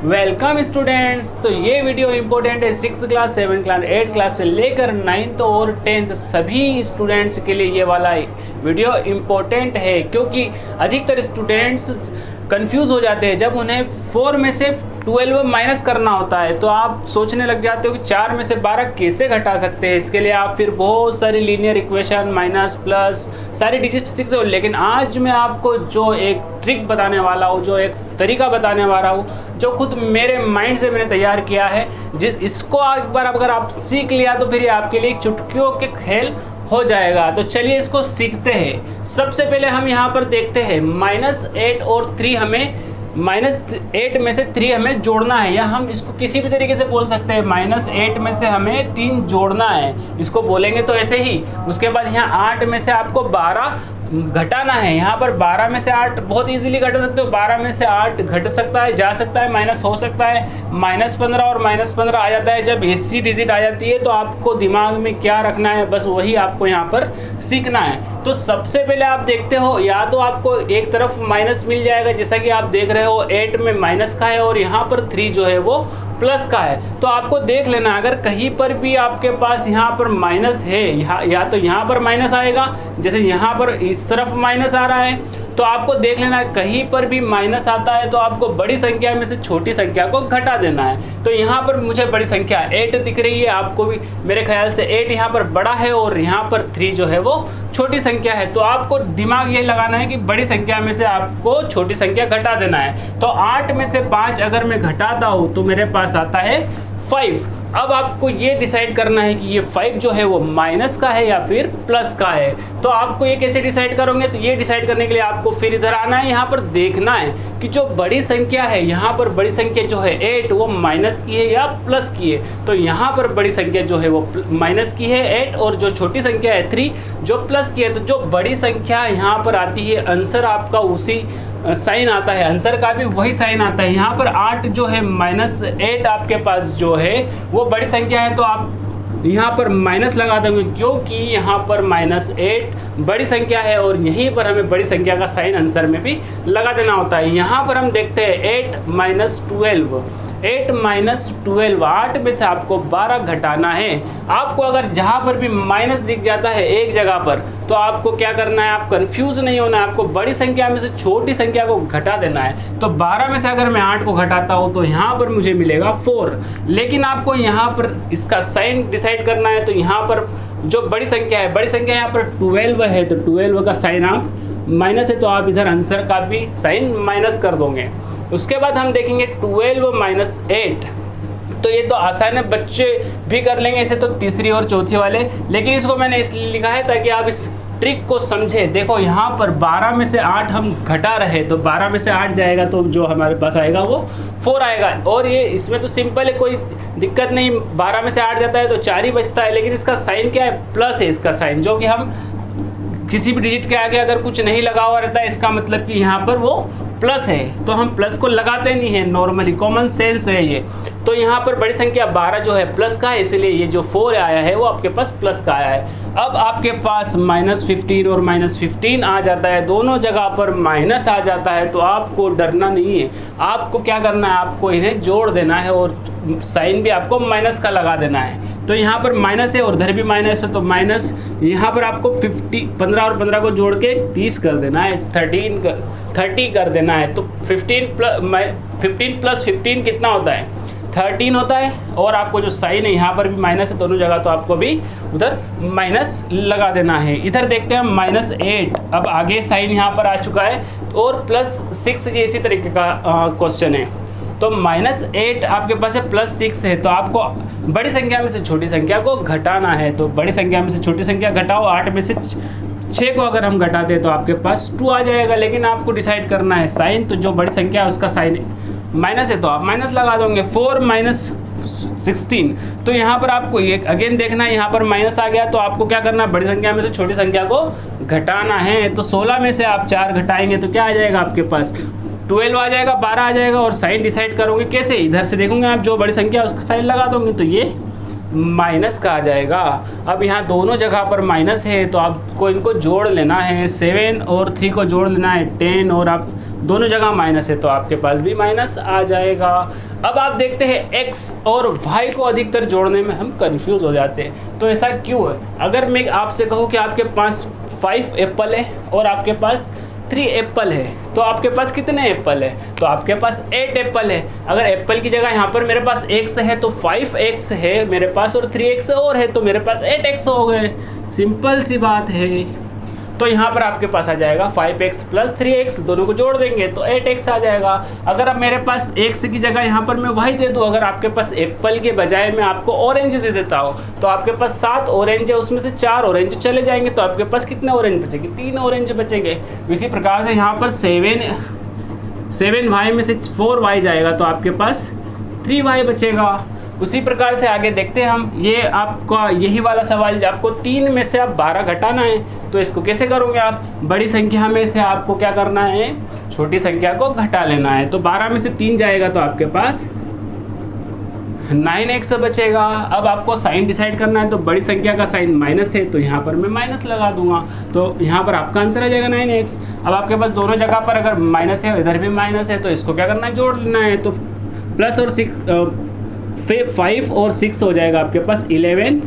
Welcome students. तो ये video important है 6th class 7th class 8th class से लेकर 9th और 10th सभी स्टूडेंट्स के लिए ये वाला वीडियो इम्पोर्टेंट है, क्योंकि अधिकतर स्टूडेंट्स कंफ्यूज हो जाते हैं जब उन्हें 4 में से 12 माइनस करना होता है। तो आप सोचने लग जाते हो कि 4 में से 12 कैसे घटा सकते हैं। इसके लिए आप फिर बहुत सारी लीनियर इक्वेशन, माइनस प्लस सारी डिजिट सीख सकते हो। लेकिन आज मैं आपको जो एक ट्रिक बताने वाला हूँ, जो एक तरीका बताने वाला हूँ, जो खुद मेरे माइंड से मैंने तैयार किया है, इसको एक बार अगर आप सीख लिया तो फिर ये आपके लिए चुटकियों के खेल हो जाएगा। तो चलिए इसको सीखते हैं। सबसे पहले हम यहाँ पर देखते हैं -8 और 3 हमें -8 में से 3 हमें जोड़ना है, या हम इसको किसी भी तरीके से बोल सकते हैं। -8 में से हमें 3 जोड़ना है, इसको बोलेंगे तो ऐसे ही। उसके बाद यहाँ 8 में से आपको 12 घटाना है। यहाँ पर 12 में से 8 बहुत इजीली घटा सकते हो। 12 में से 8 घट सकता है, जा सकता है, माइनस हो सकता है। -15 और -15 आ जाता है। जब ऐसी डिजिट आ जाती है तो आपको दिमाग में क्या रखना है, बस वही आपको यहाँ पर सीखना है। तो सबसे पहले आप देखते हो, या तो आपको एक तरफ माइनस मिल जाएगा, जैसा कि आप देख रहे हो 8 में माइनस का है और यहाँ पर 3 जो है वो प्लस का है। तो आपको देख लेना, अगर कहीं पर भी आपके पास यहाँ पर माइनस है, या तो यहाँ पर माइनस आएगा, जैसे यहाँ पर इस तरफ माइनस आ रहा है, तो आपको देख लेना है कहीं पर भी माइनस आता है तो आपको बड़ी संख्या में से छोटी संख्या को घटा देना है। तो यहाँ पर मुझे बड़ी संख्या 8 दिख रही है, आपको भी मेरे ख्याल से 8 यहाँ पर बड़ा है और यहाँ पर 3 जो है वो छोटी संख्या है। तो आपको दिमाग ये लगाना है कि बड़ी संख्या में से आपको छोटी संख्या घटा देना है। तो 8 में से 5 अगर मैं घटाता हूँ तो मेरे पास आता है 5। अब आपको ये डिसाइड करना है कि ये 5 जो है वो माइनस का है या फिर प्लस का है। तो आपको ये कैसे डिसाइड करोगे, तो ये डिसाइड करने के लिए आपको फिर इधर आना है। यहाँ पर देखना है कि जो बड़ी संख्या है, यहाँ पर बड़ी संख्या जो है 8, वो माइनस की है या प्लस की है। तो यहाँ पर बड़ी संख्या जो है वो माइनस की है 8, और जो छोटी संख्या है 3 जो प्लस की है। तो जो बड़ी संख्या यहाँ पर आती है, आंसर आपका उसी साइन आता है, आंसर का भी वही साइन आता है। यहाँ पर 8 जो है -8 आपके पास जो है वो बड़ी संख्या है, तो आप यहाँ पर माइनस लगा देंगे, क्योंकि यहाँ पर -8 बड़ी संख्या है और यहीं पर हमें बड़ी संख्या का साइन आंसर में भी लगा देना होता है। यहाँ पर हम देखते हैं 8 - 12, 8 - 12, 8 में से आपको 12 घटाना है। आपको अगर जहाँ पर भी माइनस दिख जाता है एक जगह पर, तो आपको क्या करना है, आप कंफ्यूज नहीं होना है, आपको बड़ी संख्या में से छोटी संख्या को घटा देना है। तो 12 में से अगर मैं 8 को घटाता हूँ तो यहाँ पर मुझे मिलेगा 4। लेकिन आपको यहाँ पर इसका साइन डिसाइड करना है। तो यहाँ पर जो बड़ी संख्या है, बड़ी संख्या यहाँ पर 12 है, तो 12 का साइन आप माइनस है, तो आप इधर आंसर का भी साइन माइनस कर दोगे। उसके बाद हम देखेंगे 12 - 8। तो ये तो आसान है, बच्चे भी कर लेंगे इसे, तो तीसरी और चौथी वाले। लेकिन इसको मैंने इसलिए लिखा है ताकि आप इस ट्रिक को समझे। देखो यहाँ पर 12 में से 8 हम घटा रहे, तो 12 में से 8 जाएगा तो जो हमारे पास आएगा वो 4 आएगा। और ये इसमें तो सिंपल है, कोई दिक्कत नहीं। 12 में से 8 जाता है तो 4 ही बचता है। लेकिन इसका साइन क्या है, प्लस है इसका साइन, जो कि हम किसी भी डिजिट के आगे अगर कुछ नहीं लगा हुआ रहता है, इसका मतलब कि यहाँ पर वो प्लस है, तो हम प्लस को लगाते नहीं हैं, नॉर्मली कॉमन सेंस है ये। तो यहाँ पर बड़ी संख्या 12 जो है प्लस का है, इसलिए ये जो 4 आया है वो आपके पास प्लस का आया है। अब आपके पास -15 और -15 आ जाता है, दोनों जगह पर माइनस आ जाता है। तो आपको डरना नहीं है, आपको क्या करना है, आपको इन्हें जोड़ देना है और साइन भी आपको माइनस का लगा देना है। तो यहाँ पर माइनस है और इधर भी माइनस है, तो माइनस यहाँ पर आपको 15 और 15 को जोड़ के 30 कर देना है, 30 कर देना है। तो 15 + 15 कितना होता है, 13 होता है। और आपको जो साइन है यहाँ पर भी माइनस है दोनों जगह, तो आपको भी उधर माइनस लगा देना है। इधर देखते हैं -8, अब आगे साइन यहाँ पर आ चुका है, और +6 ये इसी तरीके का क्वेश्चन है। तो -8 आपके पास है, +6 है, तो आपको बड़ी संख्या में से छोटी संख्या को घटाना है। तो बड़ी संख्या में से छोटी संख्या घटाओ, 8 में से 6 को अगर हम घटाते हैं तो आपके पास 2 आ जाएगा। लेकिन आपको डिसाइड करना है साइन, तो जो बड़ी संख्या है उसका साइन माइनस है, तो आप माइनस लगा दोगे। 4 - 16, तो यहाँ पर आपको एक अगेन देखना है, यहाँ पर माइनस आ गया, तो आपको क्या करना है, बड़ी संख्या में से छोटी संख्या को घटाना है। तो 16 में से आप 4 घटाएंगे तो क्या आ जाएगा आपके पास, 12 आ जाएगा, 12 आ जाएगा। और साइन डिसाइड करोगे कैसे, इधर से देखोगे आप, जो बड़ी संख्या है उसका साइन लगा दोगे तो ये माइनस का आ जाएगा। अब यहाँ दोनों जगह पर माइनस है तो आपको इनको जोड़ लेना है, 7 और 3 को जोड़ लेना है 10, और आप दोनों जगह माइनस है तो आपके पास भी माइनस आ जाएगा। अब आप देखते हैं x और y को अधिकतर जोड़ने में हम कंफ्यूज हो जाते हैं, तो ऐसा क्यों है? अगर मैं आपसे कहूँ कि आपके पास 5 एप्पल है और आपके पास 3 एप्पल है, तो आपके पास कितने एप्पल है? तो आपके पास 8 एप्पल है। अगर एप्पल की जगह यहाँ पर मेरे पास x है तो 5x है मेरे पास, और 3x और है तो मेरे पास 8x हो गए। सिंपल सी बात है। तो यहाँ पर आपके पास आ जाएगा 5x प्लस 3x, दोनों को जोड़ देंगे तो 8x आ जाएगा। अगर अब मेरे पास x की जगह यहाँ पर मैं y दे दूँ, अगर आपके पास एप्पल के बजाय मैं आपको ऑरेंज दे देता हूँ, तो आपके पास 7 ऑरेंज है, उसमें से 4 ऑरेंज चले जाएंगे, तो आपके पास कितने ऑरेंज बचेंगे? 3 ऑरेंज बचेंगे। इसी प्रकार से यहाँ पर 7y में से 4y जाएगा तो आपके पास 3y बचेगा। उसी प्रकार से आगे देखते हैं हम। ये आपका यही वाला सवाल, आपको 3 में से आप 12 घटाना है, तो इसको कैसे करोगे आप? बड़ी संख्या में से आपको क्या करना है? छोटी संख्या को घटा लेना है। तो 12 में से 3 जाएगा तो आपके पास 9x बचेगा। अब आपको साइन डिसाइड करना है, तो बड़ी संख्या का साइन माइनस है तो यहाँ पर मैं माइनस लगा दूंगा, तो यहाँ पर आपका आंसर आ जाएगा 9x। अब आपके पास दोनों जगह पर अगर माइनस है, इधर भी माइनस है, तो इसको क्या करना है? जोड़ लेना है। तो प्लस और 5 और 6 हो जाएगा आपके पास 11,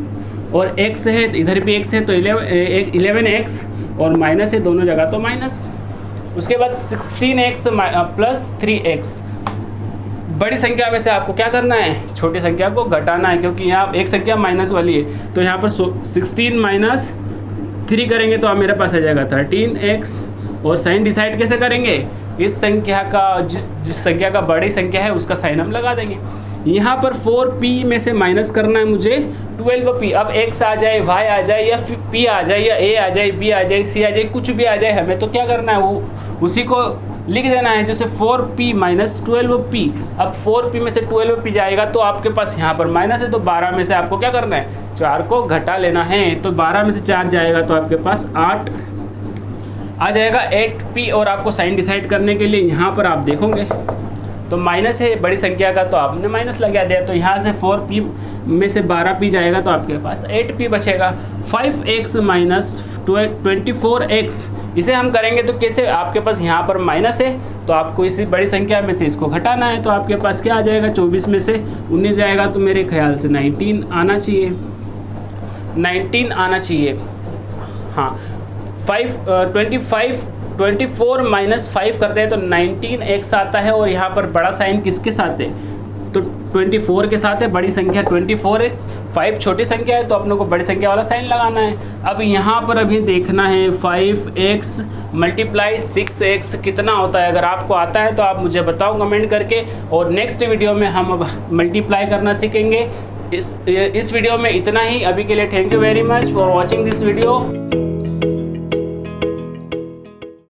और x है इधर भी x है तो 11x, और माइनस है दोनों जगह तो माइनस। उसके बाद 16x प्लस 3x। बड़ी संख्या में से आपको क्या करना है? छोटी संख्या को घटाना है, क्योंकि यहाँ एक संख्या माइनस वाली है, तो यहाँ पर 16 माइनस 3 करेंगे तो आप मेरे पास आ जाएगा 13x। और साइन डिसाइड कैसे करेंगे? इस संख्या का जिस संख्या का बड़ी संख्या है उसका साइन हम लगा देंगे। यहाँ पर 4p में से माइनस करना है मुझे 12p। अब x आ जाए, y आ जाए, या p आ जाए, या a आ जाए, b आ जाए, c आ जाए, कुछ भी आ जाए, हमें तो क्या करना है? वो उसी को लिख देना है, जैसे 4p माइनस 12p। अब 4p में से 12p जाएगा तो आपके पास यहाँ पर माइनस है, तो 12 में से आपको क्या करना है? 4 को घटा लेना है। तो 12 में से 4 जाएगा तो आपके पास 8 आ जाएगा 8p। और आपको साइन डिसाइड करने के लिए यहाँ पर आप देखोगे तो माइनस है बड़ी संख्या का, तो आपने माइनस लगा दिया, तो यहाँ से 4p में से 12p जाएगा तो आपके पास 8p बचेगा। 5x माइनस 24x, इसे हम करेंगे तो कैसे? आपके पास यहाँ पर माइनस है तो आपको इसी बड़ी संख्या में से इसको घटाना है, तो आपके पास क्या आ जाएगा? 24 में से 19 जाएगा तो मेरे ख्याल से 19 आना चाहिए, 19 आना चाहिए। हाँ, 24 माइनस 5 करते हैं तो 19x आता है, और यहाँ पर बड़ा साइन किसके साथ है? तो 24 के साथ है। बड़ी संख्या 24 है, 5 छोटी संख्या है, तो अपने को बड़ी संख्या वाला साइन लगाना है। अब यहाँ पर अभी देखना है 5x मल्टीप्लाई 6x कितना होता है। अगर आपको आता है तो आप मुझे बताओ कमेंट करके, और नेक्स्ट वीडियो में हम अब मल्टीप्लाई करना सीखेंगे। इस वीडियो में इतना ही। अभी के लिए thank you very much for watching this video.